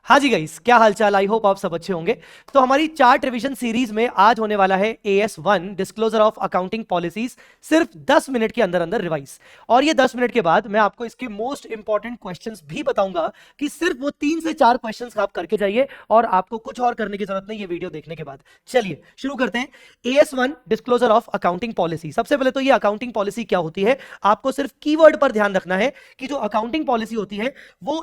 हाँ जी गाइस, क्या हालचाल। आई होप आप सब अच्छे होंगे। तो हमारी चार्ट रिवीजन सीरीज में आज होने वाला है AS1 disclosure of accounting policies, सिर्फ 10 मिनट के अंदर अंदर रिवाइज। और ये 10 मिनट के बाद मैं आपको इसके मोस्ट इंपॉर्टेंट क्वेश्चंस भी बताऊंगा कि सिर्फ वो 3 से 4 क्वेश्चंस आप करके जाइए और आपको कुछ और करने की जरूरत नहीं ये वीडियो देखने के बाद। चलिए शुरू करते हैं। AS1 disclosure of accounting policy. सबसे पहले तो ये अकाउंटिंग पॉलिसी क्या होती है, आपको सिर्फ कीवर्ड पर ध्यान रखना है कि जो अकाउंटिंग पॉलिसी होती है वो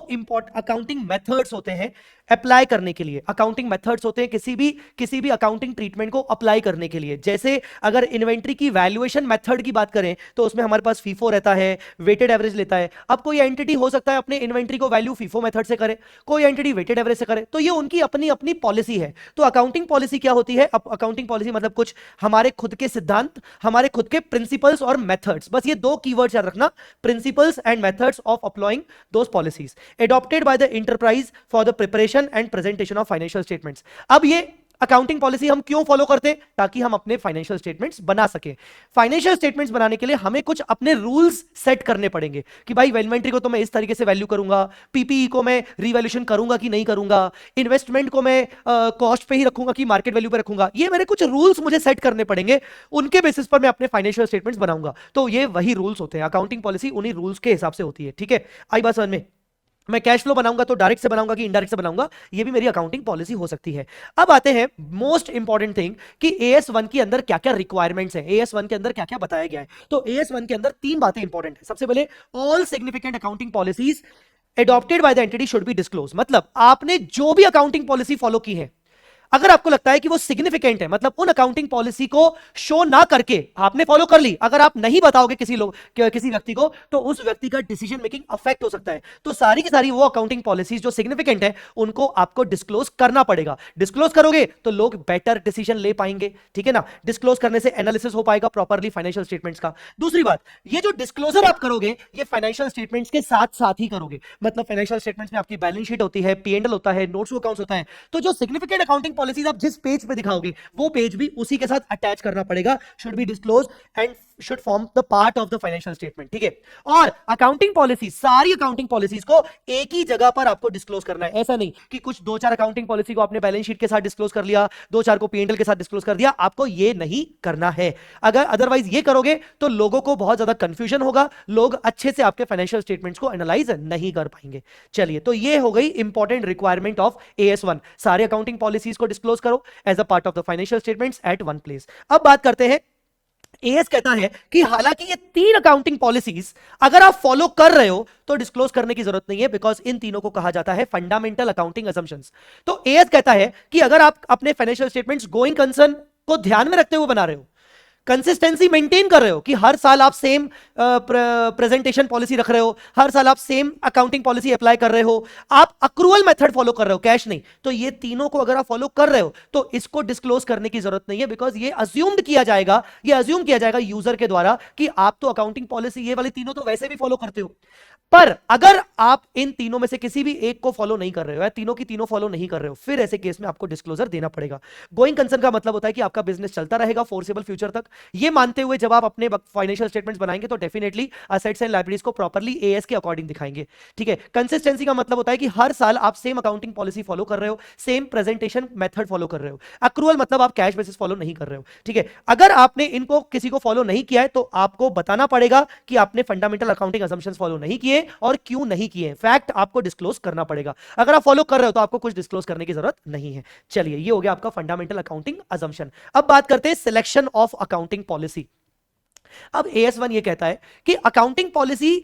अकाउंटिंग मेथड्स होते हैं अप्लाई करने के लिए। अकाउंटिंग मेथड्स होते हैं किसी भी अकाउंटिंग ट्रीटमेंट को अप्लाई करने के लिए। जैसे अगर इन्वेंट्री की वैल्यूएशन मेथड की बात करें तो उसमें हमारे पास फीफो रहता है, वेटेड एवरेज लेता है। अब कोई एंटिटी हो सकता है अपने इन्वेंट्री को वैल्यू फीफो मेथड से करे, कोई एंटिटी वेटेड एवरेज से करे, तो ये उनकी अपनी अपनी पॉलिसी है। तो अकाउंटिंग पॉलिसी क्या होती है? अकाउंटिंग पॉलिसी मतलब कुछ हमारे खुद के सिद्धांत, हमारे खुद के प्रिंसिपल्स और मेथड्स। बस ये दो कीवर्ड्स याद रखना, principles and methods of applying those policies adopted by the enterprise for the preparation and presentation of financial statements. अब ये अकाउंटिंग पॉलिसी हम क्यों फॉलो करते हैं? ताकि हम अपने फाइनेंशियल स्टेटमेंट्स बना सके। फाइनेंशियल स्टेटमेंट्स बनाने के लिए हमें कुछ अपने रूल्स सेट करने पड़ेंगे कि भाई इन्वेंट्री को तो मैं इस तरीके से वैल्यू करूंगा, पीपीई को मैं रिवैल्यूएशन करूंगा कि नहीं करूंगा, इन्वेस्टमेंट को मैं कॉस्ट पे ही रखूंगा कि मार्केट वैल्यू पे रखूंगा। ये मेरे कुछ रूल्स मुझे सेट करने पड़ेंगे, उनके बेसिस पर मैं अपने फाइनेंशियल स्टेटमेंट्स बनाऊंगा। तो ये वही रूल्स होते हैं, अकाउंटिंग पॉलिसी उन्हीं रूल्स के हिसाब से होती है। ठीक है, आई बात समझ में? मैं कैश फ्लो बनाऊंगा तो डायरेक्ट से बनाऊंगा कि इनडायरेक्ट से बनाऊंगा, ये भी मेरी अकाउंटिंग पॉलिसी हो सकती है। अब आते हैं मोस्ट इंपॉर्टेंट थिंग कि AS1 के अंदर क्या क्या रिक्वायरमेंट्स हैं, AS1 के अंदर क्या क्या बताया गया है। तो AS1 के अंदर 3 बातें इंपॉर्टेंट है। सबसे पहले, all significant accounting policies adopted by the entity should be disclose. मतलब आपने जो भी अकाउंटिंग पॉलिसी फॉलो की है, अगर आपको लगता है कि वो सिग्निफिकेंट है, मतलब उन अकाउंटिंग पॉलिसी को शो ना करके आपने फॉलो कर ली, अगर आप नहीं बताओगे किसी व्यक्ति को, तो उस व्यक्ति का डिसीजन मेकिंग अफेक्ट हो सकता है। तो सारी की सारी वो अकाउंटिंग पॉलिसीज जो सिग्निफिकेंट है उनको आपको डिस्क्लोज करना पड़ेगा। डिस्क्लोज करोगे तो लोग बेटर डिसीजन ले पाएंगे। ठीक है ना, डिस्क्लोज करने से एनालिसिस हो पाएगा प्रॉपर्ली फाइनेंशियल स्टेटमेंट्स का। दूसरी बात, ये जो डिस्क्लोजर आप करोगे ये फाइनेंशियल स्टेटमेंट्स के साथ साथ ही करोगे। मतलब फाइनेंशियल स्टेटमेंट्स में आपकी बैलेंस शीट होती है, P&L होता है, नोट्स टू अकाउंट्स होता है। तो जो सिग्निफिकेंट अकाउंटिंग पॉलिसीज आप जिस पेज पे दिखाओगे वो पेज भी उसी के साथ अटैच करना पड़ेगा। Should be disclose and should form the part of the financial statement. ठीक है, और अकाउंटिंग पॉलिसी, सारी अकाउंटिंग पॉलिसीज को एक ही जगह पर आपको डिस्क्लोज करना है। ऐसा नहीं कि कुछ 2-4 अकाउंटिंग पॉलिसी को आपने बैलेंस शीट के साथ डिस्क्लोज कर लिया, 2-4 को P&L के साथ डिस्क्लोज कर दिया। आपको ये नहीं करना है। अगर अदरवाइज ये करोगे तो लोगों को बहुत ज्यादा कंफ्यूजन होगा, लोग अच्छे से आपके फाइनेंशियल स्टेटमेंट्स को एनालाइज नहीं कर पाएंगे। चलिए, तो ये हो गई इंपॉर्टेंट रिक्वायरमेंट ऑफ AS1, सारे अकाउंटिंग पॉलिसीज को डिस्क्लोज करो as a part of the financial statements at one place. अब बात करते हैं, एएस कहता है कि हालांकि ये 3 अकाउंटिंग पॉलिसीज अगर आप फॉलो कर रहे हो तो डिस्क्लोज करने की जरूरत नहीं है, बिकॉज इन तीनों को कहा जाता है फंडामेंटल अकाउंटिंग असम्पशंस। तो एएस कहता है कि अगर आप अपने फाइनेंशियल स्टेटमेंट्स गोइंग कंसर्न को ध्यान में रखते हुए बना रहे हो, कंसिस्टेंसी मेंटेन कर रहे हो कि हर साल आप सेम प्रेजेंटेशन पॉलिसी रख रहे हो, हर साल आप सेम अकाउंटिंग पॉलिसी अप्लाई कर रहे हो, आप अक्रूवल मेथड फॉलो कर रहे हो, कैश नहीं, तो ये तीनों को अगर आप फॉलो कर रहे हो तो इसको डिस्क्लोज करने की जरूरत नहीं है, बिकॉज ये अज्यूम किया जाएगा यूजर के द्वारा कि आप तो अकाउंटिंग पॉलिसी ये वाली तीनों तो वैसे भी फॉलो करते हो। पर अगर आप इन तीनों में से किसी भी एक को फॉलो नहीं कर रहे हो या तीनों की तीनों फॉलो नहीं कर रहे हो, फिर ऐसे केस में आपको डिस्क्लोजर देना पड़ेगा। गोइंग कंसर्न का मतलब होता है कि आपका बिजनेस चलता रहेगा फोर्सेबल फ्यूचर तक। ये मानते हुए जब आप अपने फाइनेंशियल स्टेटमेंट्स बनाएंगे तो डेफिनेटली असेट्स एंड लायबिलिटीज को प्रॉपर्ली एएस के अकॉर्डिंग दिखाएंगे। ठीक है, कंसिस्टेंसी का मतलब होता है कि हर साल आप सेम अकाउंटिंग पॉलिसी फॉलो कर रहे हो, सेम प्रेजेंटेशन मेथड फॉलो कर रहे हो। अक्रूवल मतलब आप कैश बेसिस फॉलो नहीं कर रहे हो। ठीक है, अगर आपने इनको किसी को फॉलो नहीं किया है तो आपको बताना पड़ेगा कि आपने फंडामेंटल अकाउंटिंग असम्पशंस फॉलो नहीं किए और क्यों नहीं किए। फैक्ट आपको डिस्क्लोज करना पड़ेगा। अगर आप फॉलो कर रहे हो तो आपको कुछ डिस्क्लोज करने की जरूरत नहीं है। चलिए, ये हो गया आपका फंडामेंटल अकाउंटिंग असम्पशन। अब बात करते हैं सिलेक्शन ऑफ अकाउंटिंग पॉलिसी। अब AS1 ये कहता है कि अकाउंटिंग पॉलिसी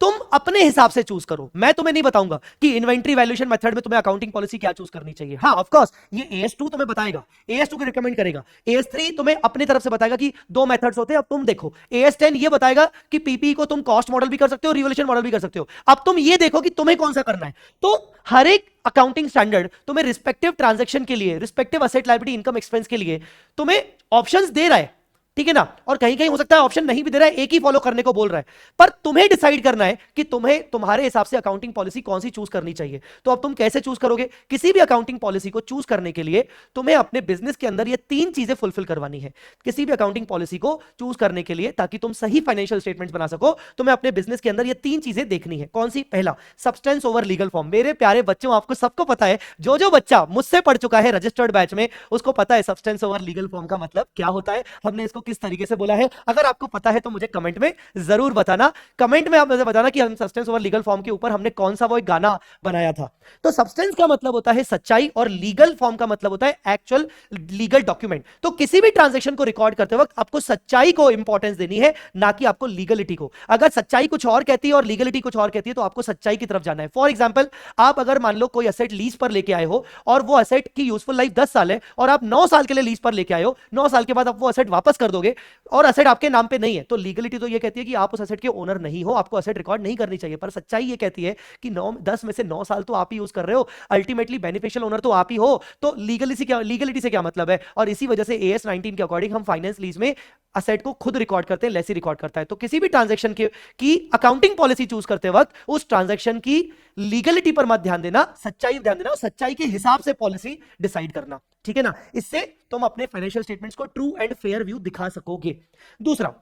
तुम अपने हिसाब से चूज करो। मैं तुम्हें नहीं बताऊंगा कि इन्वेंट्री वैल्यूएशन मेथड में तुम्हें अकाउंटिंग पॉलिसी क्या चूज करनी चाहिए। हाँ, ऑफ कोर्स ये AS2 तुम्हें बताएगा, AS2 को रिकमेंड करेगा, AS3 तुम्हें अपनी तरफ से बताएगा कि 2 मेथड्स होते हैं, अब तुम देखो। AS10 ये बताएगा कि पीपी को तुम कॉस्ट मॉडल भी कर सकते हो, रिवॉल्यूशन मॉडल भी कर सकते हो। अब तुम ये देखो कि तुम्हें कौन सा करना है। तो हर एक अकाउंटिंग स्टैंडर्ड तुम्हें रिस्पेक्टिव ट्रांजैक्शन के लिए, respective asset liability income expense के लिए तुम्हें ऑप्शंस दे रहा है। ठीक है ना। और कहीं कहीं हो सकता है ऑप्शन नहीं भी दे रहा है, एक ही फॉलो करने को बोल रहा है, पर तुम्हें डिसाइड करना है कि तुम्हें तुम्हारे हिसाब से अकाउंटिंग पॉलिसी कौन सी चूज करनी चाहिए। तो अब तुम कैसे चूज करोगे? किसी भी अकाउंटिंग पॉलिसी को चूज करने के लिए तुम्हें अपने बिजनेस के अंदर ये तीन चीजें फुलफिल करवानी है। किसी भी अकाउंटिंग पॉलिसी को चूज करने के लिए ताकि तुम सही फाइनेंशियल स्टेटमेंट्स बना सको, तुम्हें अपने बिजनेस के अंदर ये तीन चीजें देखनी है। कौन सी? पहला, सब्सटेंस ओवर लीगल फॉर्म। मेरे प्यारे बच्चों, आपको सबको पता है, जो जो बच्चा मुझसे पढ़ चुका है रजिस्टर्ड बैच में, उसको पता है सब्सटेंस ओवर लीगल फॉर्म का मतलब क्या होता है, हमने इसको किस तरीके से बोला है। अगर आपको पता है तो मुझे कमेंट में जरूर बताना। कमेंट में आप मुझे बताना कि हम सब्सटेंस ओवर लीगल फॉर्म के ऊपर हमने कौन सा वो एक गाना बनाया था। तो सब्सटेंस का मतलब होता है सच्चाई और लीगल फॉर्म का मतलब होता है एक्चुअल लीगल डॉक्यूमेंट। तो किसी भी ट्रांजैक्शन को रिकॉर्ड करते वक्त आपको सच्चाई को इंपॉर्टेंस देनी है, ना कि आपको लीगलिटी को। अगर सच्चाई कुछ और कहती है और लीगलिटी कुछ और कहती है तो आपको सच्चाई की तरफ जाना है। फॉर एग्जांपल, आप अगर मान लो कोई एसेट लीज पर लेके आए हो और वो एसेट की यूजफुल लाइफ 10 साल है और आप 9 साल के लिए लीज पर लेके आए हो, 9 साल के बाद आप वो एसेट वापस कर दोगे और एसेट आपके नाम पे नहीं है, तो लीगलिटी तो ये कहती है कि आप उस एसेट के ओनर नहीं हो, आपको एसेट रिकॉर्ड नहीं करनी चाहिए। पर सच्चाई ये कहती है कि 10 में से 9 साल तो आप ही यूज कर रहे हो, अल्टीमेटली बेनिफिशियल ओनर तो आप ही हो। तो लीगलिटी से क्या मतलब है? और इसी वजह से AS 19 के अकॉर्डिंग हम फाइनेंस लीज में असेट को खुद रिकॉर्ड करते हैं, लेसी रिकॉर्ड करता है। तो किसी भी ट्रांजैक्शन की अकाउंटिंग पॉलिसी चूज करते वक्त उस ट्रांजैक्शन की लीगलिटी पर मत ध्यान देना, सच्चाई ध्यान देना और सच्चाई के हिसाब से पॉलिसी डिसाइड करना। ठीक है ना। इससे तुम अपने फाइनेंशियल स्टेटमेंट्स को ट्रू एंड फेयर व्यू दिखा सकोगे। दूसरा,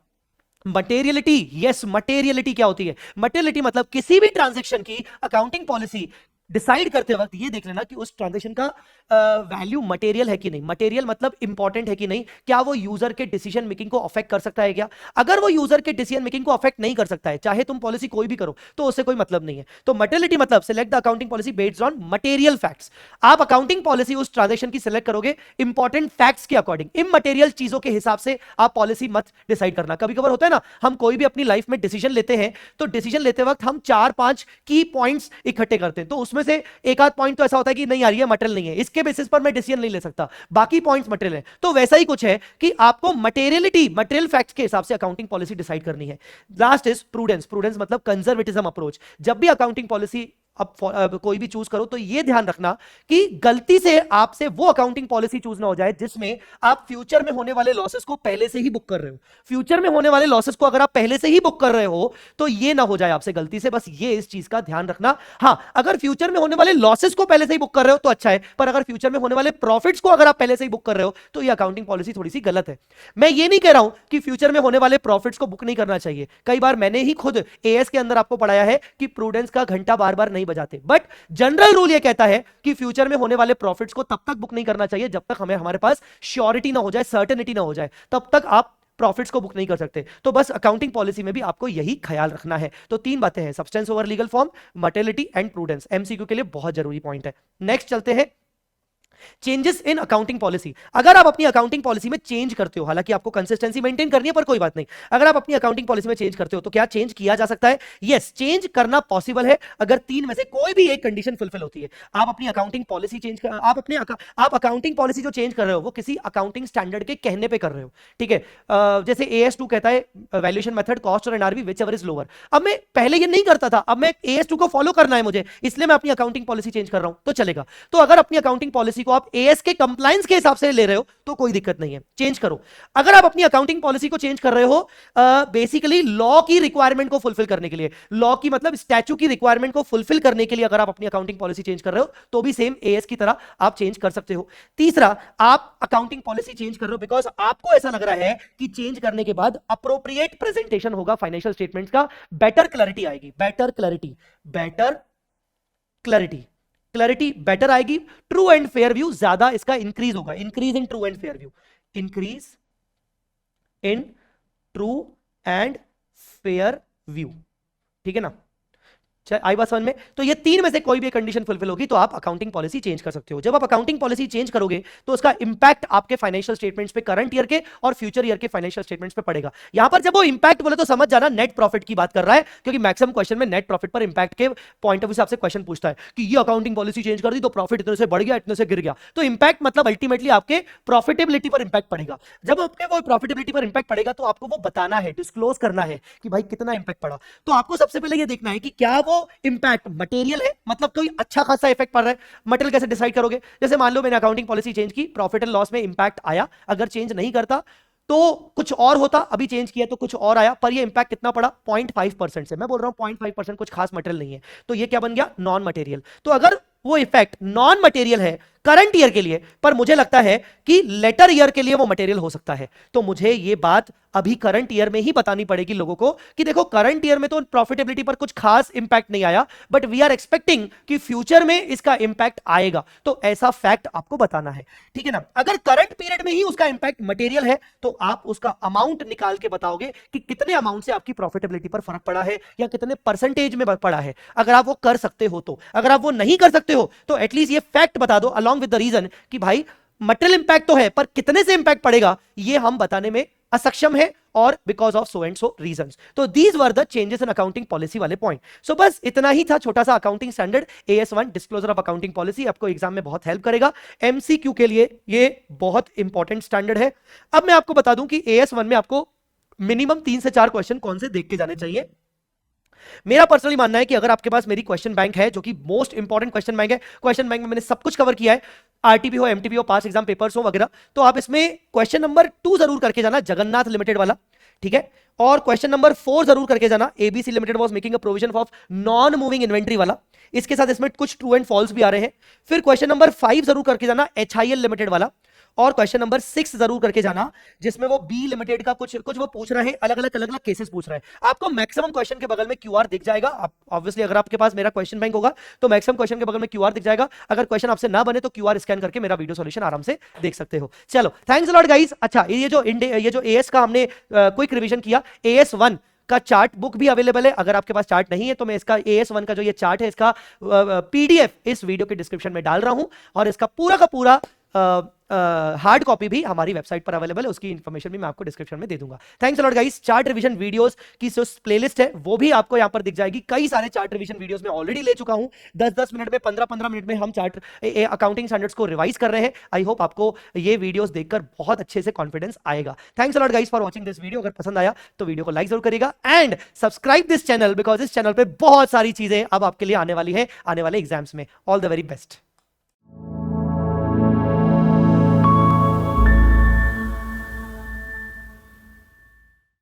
मटेरियलिटी। यस, मटेरियलिटी क्या होती है? मटेरियलिटी मतलब किसी भी ट्रांजैक्शन की अकाउंटिंग पॉलिसी डिसाइड करते वक्त ये देख लेना कि उस ट्रांजैक्शन का वैल्यू मटेरियल है कि नहीं। मटेरियल मतलब इंपॉर्टेंट है कि नहीं, क्या वो यूजर के डिसीजन मेकिंग को अफेक्ट कर सकता है क्या? अगर वो यूजर के डिसीजन मेकिंग को अफेक्ट नहीं कर सकता है, चाहे तुम पॉलिसी कोई भी करो, तो उससे कोई मतलब नहीं है। तो मटेरियलिटी मतलब select the accounting policy based on material facts. आप अकाउंटिंग पॉलिसी उस ट्रांजैक्शन की सिलेक्ट करोगे इंपॉर्टेंट फैक्ट्स के अकॉर्डिंग, इमटेरियल चीजों के हिसाब से आप पॉलिसी मत डिसाइड करना। कभी कभार होता है ना, हम कोई भी अपनी लाइफ में डिसीजन लेते हैं, तो डिसीजन लेते वक्त हम 4-5 की पॉइंट्स इकट्ठे करते हैं, तो उसमें से एक आध पॉइंट तो ऐसा होता है कि नहीं यार ये मटेरियल नहीं है, इसके बेसिस पर मैं डिसीजन नहीं ले सकता, बाकी पॉइंट्स मटेरियल है। तो वैसा ही कुछ है कि आपको मटेरियलिटी, मटेरियल फैक्ट्स के हिसाब से अकाउंटिंग पॉलिसी डिसाइड करनी है। Last is prudence. प्रूडेंस मतलब कंजर्वेटिज्म अप्रोच। जब भी अकाउंटिंग पॉलिसी अब कोई भी चूज करो तो ये ध्यान रखना कि गलती से आपसे वो अकाउंटिंग पॉलिसी चूज ना हो जाए जिसमें आप फ्यूचर में होने वाले लॉसेस को पहले से ही बुक कर रहे हो। फ्यूचर में होने वाले लॉसेस को अगर आप पहले से ही बुक कर रहे हो तो ये ना हो जाए आपसे गलती से, बस ये इस चीज का ध्यान रखना। हां, अगर फ्यूचर में होने वाले लॉसेस को पहले से ही बुक कर रहे हो तो अच्छा है, पर अगर फ्यूचर में होने वाले प्रॉफिट्स को अगर आप पहले से ही बुक कर रहे हो तो ये अकाउंटिंग पॉलिसी थोड़ी सी गलत है। मैं ये नहीं कह रहा हूं कि फ्यूचर में होने वाले प्रॉफिट्स को बुक नहीं करना चाहिए। कई बार मैंने ही खुद एएस के अंदर आपको पढ़ाया है कि प्रूडेंस का घंटा बार बार नहीं बजाते, बट जनरल रूल यह कहता है कि फ्यूचर में होने वाले प्रॉफिट्स को तब तक बुक नहीं करना चाहिए जब तक हमारे पास श्योरिटी ना हो जाए, सर्टेनिटी ना हो जाए, तब तक आप प्रॉफिट्स को बुक नहीं कर सकते। तो बस अकाउंटिंग पॉलिसी में भी आपको यही ख्याल रखना है। तो 3 बातें हैं, substance over legal form, materiality and prudence. MCQ के लिए बहुत जरूरी पॉइंट है। नेक्स्ट चलते हैं, चेंजेस इन अकाउंटिंग पॉलिसी। अगर आप अपनी अकाउंटिंग पॉलिसी में चेंज करते हो, हालांकि आपको कंसिस्टेंसी मेंटेन करनी है पर कोई बात नहीं, अगर आप अपनी अकाउंटिंग पॉलिसी में चेंज करते हो तो क्या चेंज किया जा सकता है? यस, चेंज करना पॉसिबल है अगर 3 में से कोई भी एक कंडीशन फुलफिल होती है। आप अपनी अकाउंटिंग पॉलिसी चेंज कर, आप अकाउंटिंग पॉलिसी जो चेंज कर रहे हो वो किसी अकाउंटिंग स्टैंडर्ड के कहने पे कर रहे हो। ठीक है, जैसे AS2 कहता है वैल्यूएशन मेथड कॉस्ट और NRV which ever is lower. अब मैं पहले ये नहीं करता था, अब मैं AS2 को फॉलो करना है मुझे, इसलिए मैं अपनी अकाउंटिंग पॉलिसी चेंज कर रहा हूं, तो चलेगा। तो अगर अपनी अकाउंटिंग पॉलिसी को आप AS के कंप्लायंस के हिसाब से ले रहे हो तो कोई दिक्कत नहीं है, चेंज करो। अगर आप अपनी अकाउंटिंग पॉलिसी को चेंज कर रहे हो बेसिकली लॉ की रिक्वायरमेंट को फुलफिल करने के लिए, लॉ की मतलब स्टैच्यू की रिक्वायरमेंट को फुलफिल करने के लिए अगर आप अपनी अकाउंटिंग पॉलिसी चेंज कर रहे हो तो भी सेम एएस की तरह आप चेंज कर सकते हो। तीसरा, आप अकाउंटिंग पॉलिसी चेंज कर रहे हो बिकॉज आपको ऐसा लग रहा है कि चेंज करने के बाद अप्रोप्रिएट प्रेजेंटेशन होगा फाइनेंशियल स्टेटमेंट्स का, बेटर क्लैरिटी आएगी, बेटर क्लैरिटी बेटर आएगी, ट्रू एंड फेयर व्यू ज्यादा इसका इंक्रीज होगा, increase in true and fair view, increase in true and fair view. ठीक है ना, आई बात समझ में? तो ये 3 में से कोई भी कंडीशन फुलफिल होगी तो आप अकाउंटिंग पॉलिसी चेंज कर सकते हो। जब आप अकाउंटिंग पॉलिसी चेंज करोगे तो उसका इंपैक्ट आपके फाइनेंशियल स्टेटमेंट्स पे, करंट ईयर के और फ्यूचर ईयर के फाइनेंशियल स्टेटमेंट्स पे पड़ेगा। यहां पर जब वो इंपैक्ट बोले तो समझ जाना नेट प्रॉफिट की बात कर रहा है, क्योंकि मैक्सिमम क्वेश्चन में नेट प्रॉफिट पर इंपैक्ट के पॉइंट ऑफ व्यू से आपसे क्वेश्चन पूछता है कि ये अकाउंटिंग पॉलिसी चेंज कर दी तो प्रॉफिट इतने से बढ़ गया, इतने से गिर गया। तो इंपैक्ट मतलब अल्टीमेटली आपके प्रॉफिटेबिलिटी पर इंपैक्ट पड़ेगा। जब आपके वो प्रॉफिटेबिलिटी पर इंपैक्ट पड़ेगा तो आपको वो बताना है, डिस्क्लोज करना है कि भाई कितना इंपैक्ट पड़ा। तो आपको सबसे पहले ये देखना है कि क्या वो इंपैक्ट मटेरियल है, मतलब कोई अच्छा खासा इफेक्ट पड़ रहा है। मटेरियल कैसे डिसाइड करोगे? जैसे मान लो मैंने अकाउंटिंग पॉलिसी चेंज की, प्रॉफिट एंड लॉस में इंपैक्ट आया, अगर चेंज नहीं करता तो कुछ और होता, अभी चेंज किया तो कुछ और आया, पर ये इंपैक्ट कितना पड़ा 0.5% से। मैं बोल रहा हूं 0.5% कुछ खास मटेरियल नहीं है, तो ये क्या बन गया, नॉन मटेरियल। तो अगर वो इफेक्ट नॉन मटेरियल है करंट ईयर के लिए, पर मुझे लगता है कि लेटर ईयर के लिए वो मटेरियल हो सकता है, तो मुझे ये बात अभी करंट ईयर में ही बतानी पड़ेगी लोगों को कि देखो करंट ईयर में तो प्रॉफिटेबिलिटी पर कुछ खास इंपैक्ट नहीं आया, बट वी आर एक्सपेक्टिंग कि फ्यूचर में इसका इंपैक्ट आएगा, तो ऐसा फैक्ट आपको बताना है, ठीक है ना। अगर करंट पीरियड में ही उसका इंपैक्ट मटेरियल है तो आप उसका अमाउंट निकाल के बताओगे कि कितने अमाउंट से आपकी प्रॉफिटेबिलिटी पर फर्क पड़ा है या कितने परसेंटेज में पड़ा है। अगर आप वो कर सकते हो तो, अगर आप वो नहीं कर सकते हो तो एटलीस्ट ये फैक्ट बता दो अलॉन्ग विद द रीजन कि भाई मटेरियल इंपैक्ट तो है पर कितने से इंपैक्ट पड़ेगा ये हम बताने में असक्षम है, और because of so and so reasons. तो these were the changes in accounting policy वाले पॉइंट। सो बस इतना ही था छोटा सा accounting standard AS1 disclosure of accounting policy, आपको एग्जाम में बहुत हेल्प करेगा, MCQ के लिए ये बहुत इंपॉर्टेंट स्टैंडर्ड है। अब मैं आपको बता दूं कि AS1 में आपको मिनिमम 3 से 4 क्वेश्चन कौन से देख के जाने चाहिए। मेरा पर्सनली मानना है कि अगर आपके पास मेरी क्वेश्चन बैंक है, जो कि मोस्ट इंपॉर्टेंट क्वेश्चन बैंक है, क्वेश्चन बैंक में मैंने सब कुछ कवर किया है, आरटीपी हो, एमटीपी हो, पास एग्जाम पेपर्स हो वगैरह, तो आप इसमें क्वेश्चन नंबर 2 जरूर करके जाना, जगन्नाथ लिमिटेड वाला, ठीक है, और क्वेश्चन नंबर 4 जरूर करके जाना, ABC limited was making a provision of non moving inventory वाला, इसके साथ इसमें कुछ ट्रू एंड फॉल्स भी आ रहे हैं। फिर क्वेश्चन नंबर 5 जरूर करके जाना, एचआईएल लिमिटेड वाला, और क्वेश्चन नंबर 6 जरूर करके जाना जिसमें वो बी लिमिटेड का कुछ वो पूछ रहे हैं, अलग अलग केसेस पूछ रहे हैं। आपको मैक्सिमम क्वेश्चन के बगल में क्यूआर दिख जाएगा, आप ऑब्वियसली अगर आपके पास मेरा क्वेश्चन बैंक होगा तो मैक्सिमम क्वेश्चन के बगल में क्यूआर दिख जाएगा, अगर क्वेश्चन आपसे ना बने तो क्यूआर स्कैन करके मेरा वीडियो सॉल्यूशन आराम से देख सकते हो। चलो थैंक्स अ लॉट गाइस। अच्छा, ये जो एएस का हमने क्विक रिवीजन किया, AS1 का चार्ट बुक भी अवेलेबल है, अगर आपके पास चार्ट नहीं है तो मैं इसका AS1 का जो ये चार्ट है इसका PDF इस वीडियो के डिस्क्रिप्शन में डाल रहा हूं, और इसका पूरा का पूरा हार्ड कॉपी भी हमारी वेबसाइट पर अवेलेबल है, उसकी इंफॉर्मेशन भी मैं आपको डिस्क्रिप्शन में दे दूंगा। Thanks a lot guys. Chart revision videos की जो प्लेलिस्ट है वो भी आपको यहां पर दिख जाएगी, कई सारे चार्ट रिवीजन वीडियोस में ऑलरेडी ले चुका हूं, 10-10 मिनट में, 15-15 मिनट में हम चार्ट अकाउंटिंग स्टैंडर्ड्स को रिवाइज कर रहे हैं। आई होप आपको ये वीडियोस देखकर बहुत अच्छे से कॉन्फिडेंस आएगा। Thanks a lot guys for watching this video. अगर पसंद आया तो वीडियो को लाइक जरूर करिएगा and subscribe this channel, because इस चैनल पे बहुत सारी चीजें अब आपके लिए आने वाली है आने वाले एग्जाम्स में। All the very best.